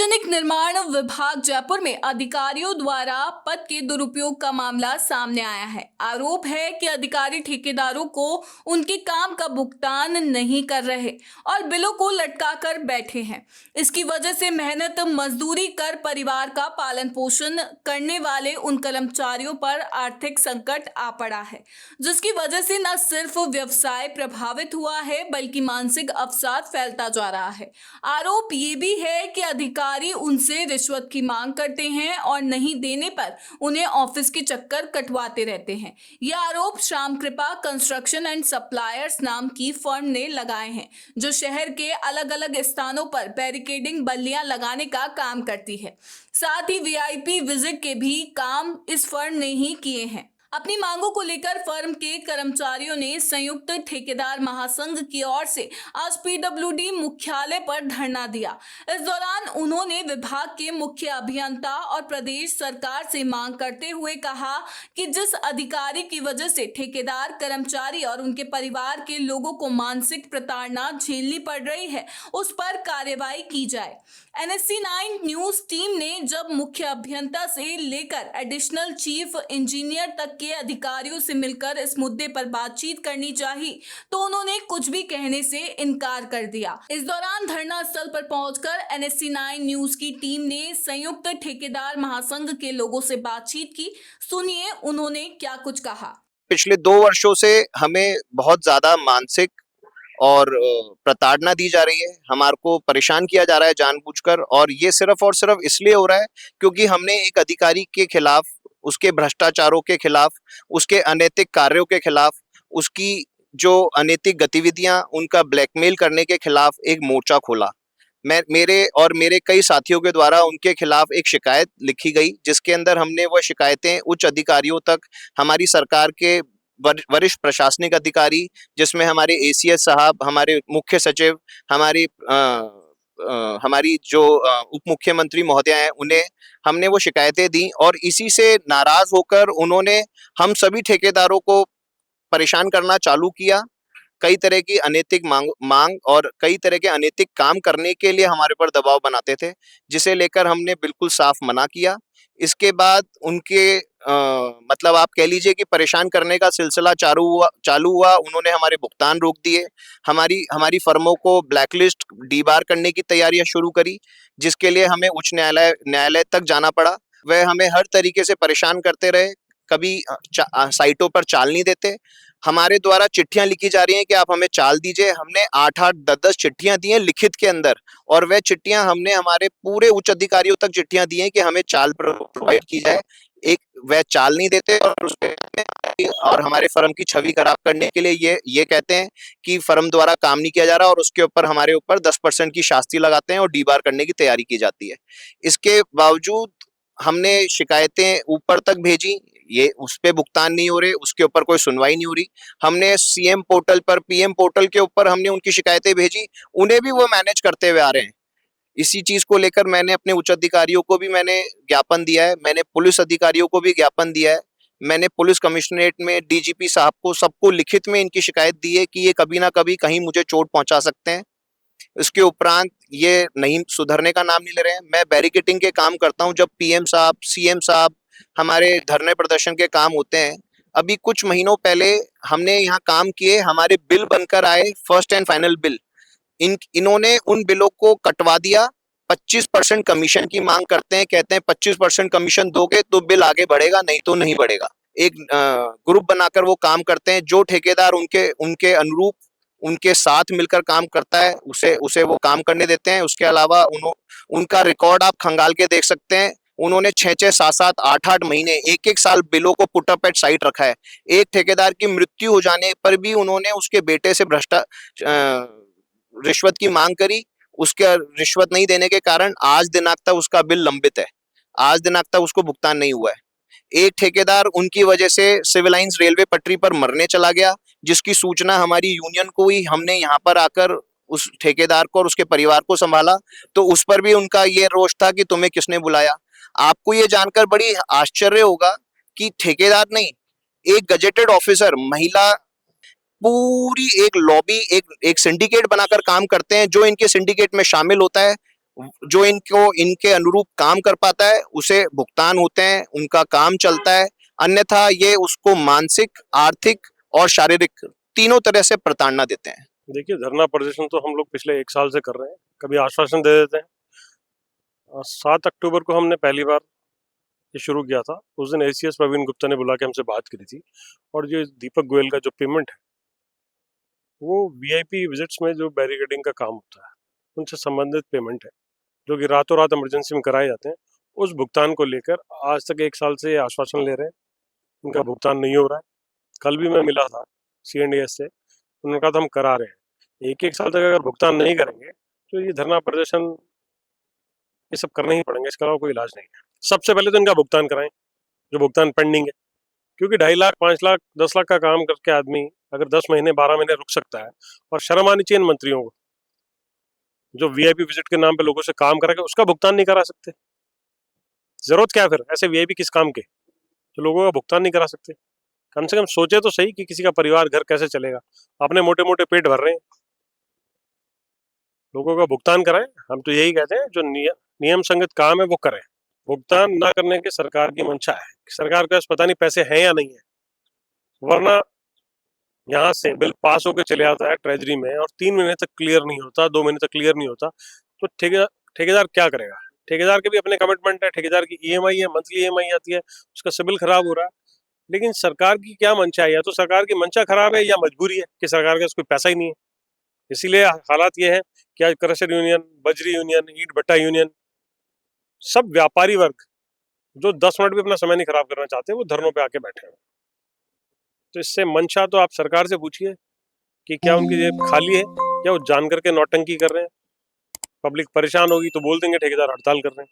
सार्वजनिक निर्माण विभाग जयपुर में अधिकारियों द्वारा पद के दुरुपयोग का मामला सामने आया है। आरोप है कि अधिकारी ठेकेदारों को उनके काम का भुगतान नहीं कर रहे और बिलों को लटकाकर बैठे हैं। इसकी वजह से मेहनत मजदूरी कर परिवार का पालन पोषण करने वाले उन कर्मचारियों पर आर्थिक संकट आ पड़ा है, जिसकी वजह से न सिर्फ व्यवसाय प्रभावित हुआ है बल्कि मानसिक अवसाद फैलता जा रहा है। आरोप ये भी है कि अधिकारी उनसे रिश्वत की मांग करते हैं और नहीं देने पर उन्हें ऑफिस के चक्कर कटवाते रहते हैं। यह आरोप श्याम कृपा कंस्ट्रक्शन एंड सप्लायर्स नाम की फर्म ने लगाए हैं, जो शहर के अलग अलग स्थानों पर बैरिकेडिंग बल्लियां लगाने का काम करती है। साथ ही वीआईपी विजिट के भी काम इस फर्म ने ही किए हैं। अपनी मांगों को लेकर फर्म के कर्मचारियों ने संयुक्त ठेकेदार महासंघ की ओर से आज पीडब्ल्यूडी मुख्यालय पर धरना दिया। इस दौरान उन्होंने विभाग के मुख्य अभियंता और प्रदेश सरकार से मांग करते हुए कहा कि जिस अधिकारी की वजह से ठेकेदार, कर्मचारी और उनके परिवार के लोगों को मानसिक प्रताड़ना झेलनी पड़ रही है, उस पर कार्रवाई की जाए। NSC9 न्यूज टीम ने जब मुख्य अभियंता से लेकर एडिशनल चीफ इंजीनियर तक के अधिकारियों से मिलकर इस मुद्दे पर बातचीत करनी चाहिए, तो उन्होंने कुछ भी कहने से इनकार कर दिया। इस दौरान धरना स्थल पर पहुंचकर NSC9 न्यूज की टीम ने संयुक्त ठेकेदार महासंघ के लोगों से बातचीत की। सुनिए उन्होंने क्या कुछ कहा। पिछले 2 वर्षों से हमें बहुत ज्यादा मानसिक और प्रताड़ना दी जा रही है। हमारे को परेशान किया जा रहा है जानबूझकर, और ये सिर्फ और सिर्फ इसलिए हो रहा है क्योंकि हमने एक अधिकारी के खिलाफ, उसके भ्रष्टाचारों के खिलाफ, उसके अनैतिक कार्यों के खिलाफ, उसकी जो अनैतिक गतिविधियां, उनका ब्लैकमेल करने के खिलाफ एक मोर्चा खोला। मेरे कई साथियों के द्वारा उनके खिलाफ एक शिकायत लिखी गई, जिसके अंदर हमने वह शिकायतें उच्च अधिकारियों तक, हमारी सरकार के वरिष्ठ प्रशासनिक अधिकारी, जिसमें हमारे एसीएस साहब, हमारे मुख्य सचिव, हमारी जो उप मुख्यमंत्री महोदय हैं, उन्हें हमने वो शिकायतें दी। और इसी से नाराज होकर उन्होंने हम सभी ठेकेदारों को परेशान करना चालू किया। कई तरह की अनैतिक मांग और कई तरह के अनैतिक काम करने के लिए हमारे पर दबाव बनाते थे, जिसे लेकर हमने बिल्कुल साफ मना किया। इसके बाद उनके मतलब आप कह लीजिए कि परेशान करने का सिलसिला चालू हुआ। उन्होंने हमारे भुगतान रोक दिए, हमारी फर्मों को ब्लैकलिस्ट, डीबार करने की तैयारियां शुरू करी, जिसके लिए हमें उच्च न्यायालय तक जाना पड़ा। वह हमें हर तरीके से परेशान करते रहे, कभी साइटों पर चाल नहीं देते। हमारे द्वारा चिट्ठियां लिखी जा रही हैं कि आप हमें चाल दीजिए। हमने 8-8, 10-10 चिट्ठियां दी हैं लिखित के अंदर, और वह चिट्ठियां हमने हमारे पूरे उच्च अधिकारियों तक चिट्ठियां दी हैं कि हमें चाल प्रोवाइड की जाए। वह चाल नहीं देते और हमारे फर्म की छवि खराब करने के लिए ये कहते हैं कि फर्म द्वारा काम नहीं किया जा रहा, और उसके ऊपर हमारे ऊपर 10% की शास्ति लगाते हैं और डीबार करने की तैयारी की जाती है। इसके बावजूद हमने शिकायतें ऊपर तक भेजी, ये उस पे भुगतान नहीं हो रहे, उसके ऊपर कोई सुनवाई नहीं हो रही। हमने सीएम पोर्टल पर, पीएम पोर्टल के ऊपर हमने उनकी शिकायतें भेजी, उन्हें भी वो मैनेज करते हुए आ रहे हैं। इसी चीज को लेकर मैंने अपने उच्च अधिकारियों को भी मैंने ज्ञापन दिया है, मैंने पुलिस अधिकारियों को भी ज्ञापन दिया है, मैंने पुलिस कमिश्नरेट में डीजीपी साहब को, सबको लिखित में इनकी शिकायत दी है कि ये कभी ना कभी कहीं मुझे चोट पहुंचा सकते हैं। इसके उपरांत ये नहीं सुधरने का नाम नहीं ले रहे हैं। मैं बैरिकेडिंग के काम करता हूं, जब पीएम साहब, सीएम साहब हमारे धरने प्रदर्शन के काम होते हैं। अभी कुछ महीनों पहले हमने यहाँ काम किए, हमारे बिल बनकर आए, फर्स्ट एंड फाइनल बिल। इन्होंने उन बिलों को कटवा दिया। 25% कमीशन की मांग करते हैं, कहते हैं 25% कमीशन दोगे तो बिल आगे बढ़ेगा, नहीं तो नहीं बढ़ेगा। एक ग्रुप बनाकर वो काम करते हैं। जो ठेकेदार उनके अनुरूप, उनके साथ मिलकर काम करता है, उसे वो काम करने देते हैं। उसके अलावा उनका रिकॉर्ड आप खंगाल के देख सकते हैं। उन्होंने 6-6, 7-7, 8-8 महीने, 1-1 साल बिलों को पुट अप एट साइट रखा है। एक ठेकेदार की मृत्यु हो जाने पर भी उन्होंने उसके बेटे से रिश्वत की मांग करी। उसके रिश्वत नहीं देने के कारण आज दिनांक तक उसका बिल लंबित है, आज दिनांक तक उसको भुगतान नहीं हुआ है। एक ठेकेदार उनकी वजह से सिविल लाइंस रेलवे पटरी पर मरने चला गया, जिसकी सूचना हमारी यूनियन को ही हमने यहाँ पर आकर उस ठेकेदार को और उसके परिवार को संभाला, तो उस पर भी उनका ये रोष था कि तुम्हें किसने बुलाया। आपको ये जानकर बड़ी आश्चर्य होगा कि ठेकेदार नहीं, एक गजेटेड ऑफिसर, महिला, पूरी एक लॉबी, एक सिंडिकेट बनाकर काम करते हैं। जो इनके सिंडिकेट में शामिल होता है जो इनको इनके अनुरूप काम कर पाता है उसे भुगतान होते हैं, उनका काम चलता है, अन्यथा ये उसको मानसिक, आर्थिक और शारीरिक तीनों तरह से प्रताड़ना देते हैं। देखिए, धरना प्रदर्शन तो हम लोग पिछले 1 साल से कर रहे हैं, कभी आश्वासन दे देते हैं। 7 अक्टूबर को हमने पहली बार ये शुरू किया था। उस दिन एसीएस प्रवीण गुप्ता ने बुला के हमसे बात करी थी, और जो दीपक गोयल का जो पेमेंट है, वो वीआईपी विजिट्स में जो बैरिकेडिंग का काम होता है, उनसे संबंधित पेमेंट है, जो कि रातों रात इमरजेंसी में कराए जाते हैं। उस भुगतान को लेकर आज तक 1 साल से ये आश्वासन ले रहे हैं, उनका भुगतान नहीं हो रहा है। कल भी मैं मिला था सीएनडीएस से, उन्होंने कहा था हम करा रहे हैं। 1-1 साल तक अगर भुगतान नहीं करेंगे तो ये धरना प्रदर्शन, ये सब करने ही पड़ेंगे, इसके अलावा कोई इलाज नहीं है। सबसे पहले तो इनका भुगतान कराएं, जो भुगतान पेंडिंग है, क्योंकि 2.5 लाख, 5 लाख, 10 लाख का काम करके आदमी अगर 10 महीने, 12 महीने रुक सकता है, और शर्म आनी चाहिए इन मंत्रियों को, जो वीआईपी विजिट के नाम पे लोगों से काम करा के उसका भुगतान नहीं करा सकते। जरूरत क्या है फिर ऐसे वीआईपी किस काम के, जो लोगों का भुगतान नहीं करा सकते? कम से कम सोचे तो सही कि किसी का परिवार, घर कैसे चलेगा। अपने मोटे मोटे पेट भर रहे हैं, लोगों का भुगतान कराएं। हम तो यही कहते हैं, जो नियम संगत काम है वो करें। भुगतान ना करने की सरकार की मंशा है, सरकार के पास पता नहीं पैसे हैं या नहीं है, वरना यहाँ से बिल पास होकर चले आता है ट्रेजरी में, और 3 महीने तक क्लियर नहीं होता, 2 महीने तक क्लियर नहीं होता, तो ठेकेदार क्या करेगा? ठेकेदार के भी अपने कमिटमेंट है, ठेकेदार की ईएमआई है, मंथली ईएमआई आती है, उसका सिबिल खराब हो रहा है। लेकिन सरकार की क्या मंशा है? या तो सरकार की मंशा खराब है, या मजबूरी है कि सरकार के पास कोई पैसा ही नहीं है। इसीलिए हालात ये है कि आज क्रशर यूनियन, बजरी यूनियन, ईंट भट्टा यूनियन, सब व्यापारी वर्ग जो 10 मिनट भी अपना समय नहीं खराब करना चाहते, वो धरनों पे आके बैठे हैं। तो इससे मंशा तो आप सरकार से पूछिए कि क्या उनकी जेब खाली है, या वो जान करके नौटंकी कर रहे हैं। पब्लिक परेशान होगी तो बोल देंगे ठेकेदार हड़ताल कर रहे हैं।